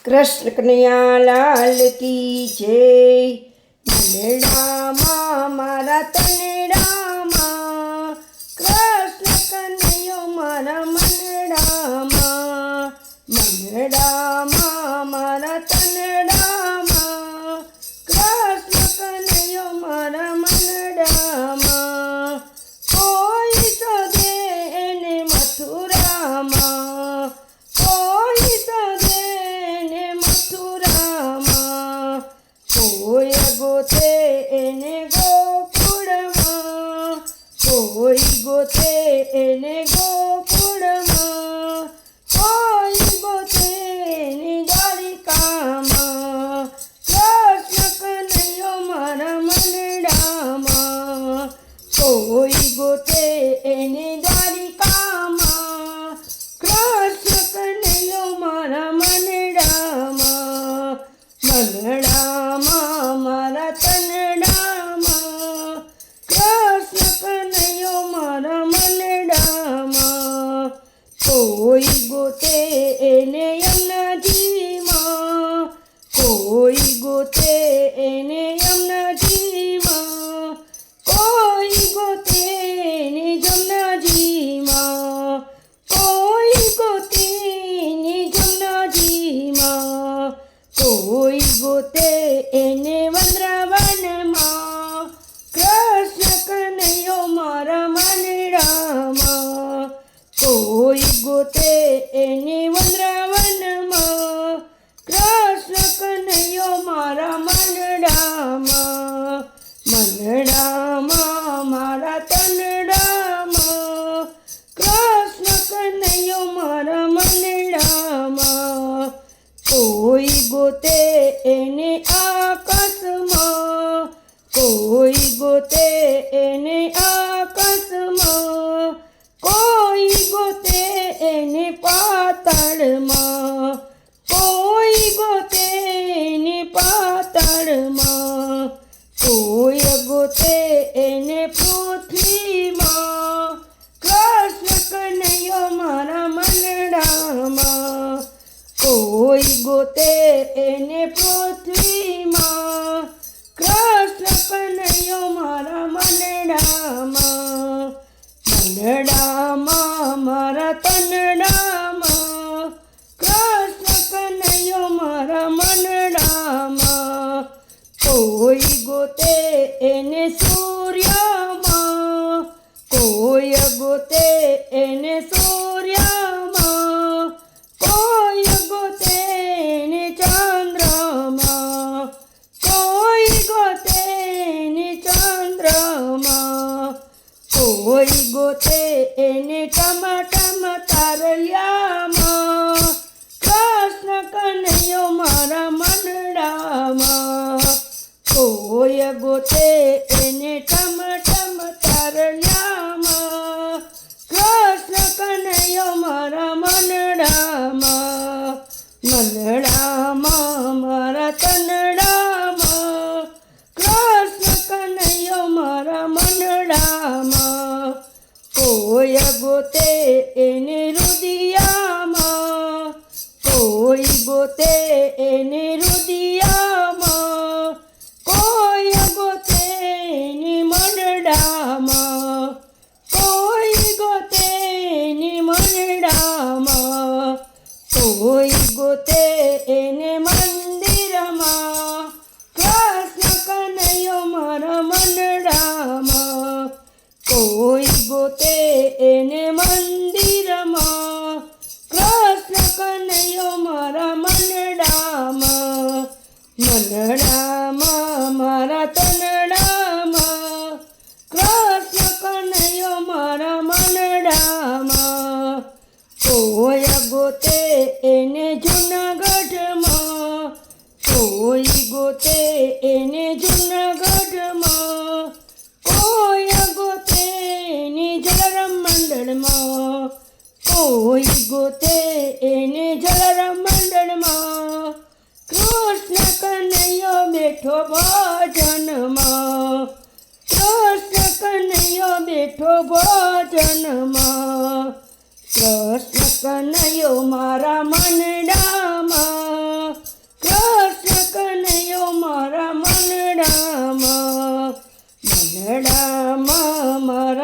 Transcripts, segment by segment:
कृष्ण कन्हैया लाल की जय। मनडामा मारा तनडामा, कृष्ण कन्हैयो मारा मनडामा। मनडामा मारा तनडामा, कृष्ण कन्हैयो मारा मनडामा। कोई शोधे एने मथुरामा, कोई शोधे एने मथुरामा। कोई गोते एने गोकुळमा, कोई गोते एने गोकुळमा। कोई गोते एने द्वारिकामा, कृष्ण कन्हैयो मारा मनडामा। कोई गोते एने द्वारिकामा, कृष्ण कन्हैयो मारा मनडामा। मनडामा मारा तनडामा, कृष्ण कन्हैयो मारा मनडामा। कोई गोते एने यमुनाजीमा, कोई गोते एने यमुनाजीमा। कोई गोते एने जमुनाजीमा, कोई गोते एने जमुनाजीमा। कोई गोते एने वृंदावनमा, कृष्ण कन्हैयो मारा मनडामा। कोई गोते एने वृंदावनमा, कृष्ण कन्हैयो मारा मनडामा। मनडामा मारा तनडामा, कृष्ण कन्हैयो मारा मनडामा। कोई गोते एने आकाशमा, कोई गोते एने आकाशमा। कोई गोते एने पाताळमा, कोई गोते एने पाताळमा। कोई गोते एने पृथ्वीमा, कृष्ण कन्हैयो मारा मनडामा। कोई गोते एने पृथ्वीमा, कृष्ण कन्हैयो मारा मनडामा। मनडामा मारा तनडामा, कृष्ण कन्हैयो मारा मनडामा। कोई गोते एने सूर्यामा, कोई गोते एने सूर्यामा। कोई गोते एने चंद्रमा, कोई गोते एने चंद्रमा। कोई गोते एने टमाटम तारल्यामा, कृष्ण कन्हैयो मारा मनडामा। कोई गोते एने टमाटम तारल्यामा, कृष्ण कन्हैयो मारा मनडामा। मनडामा मारा तनडामा, कृष्ण कन्हैयो मारा मनडामा। कोई गोते एने रुदियामा, कोई गोते एने रुदियामा। कोई गोते एने मनडामा, कोई गोते एने मनडामा। कोई गोते एने मंदिरमा, कृष्ण कन्हैयो मारा मनडामा। कोई गोते एने मंदिरमा, कृष्ण कन्हैयो मारा मनडामा। मनडामा मारा तनडामा, कृष्ण कन्हैयो मारा मनडामा। कोई गोते एने जूनागढ़मा, कोई गोते एने जूनागढ़मा। कोई गोते एने जलाराम मंडळमा, कोई गोते एने जलाराम मंडळमा। कृष्ण कन्हैयो बेठो भजनमा, कृष्ण कन्हैयो बेठो भजनमा। कृष्ण कन्हैयो मारा मनडामा,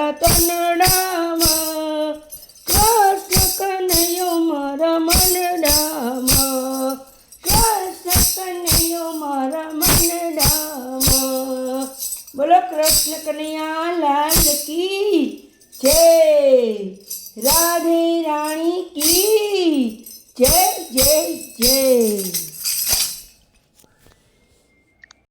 મારા તનડામાં, કૃષ્ણ કનૈયો મારા મનડામાં, કૃષ્ણ કનૈયો મારા મનડામાં. બોલો કૃષ્ણ કનૈયા લાલ કી જય. રાધે રાણી કી જય.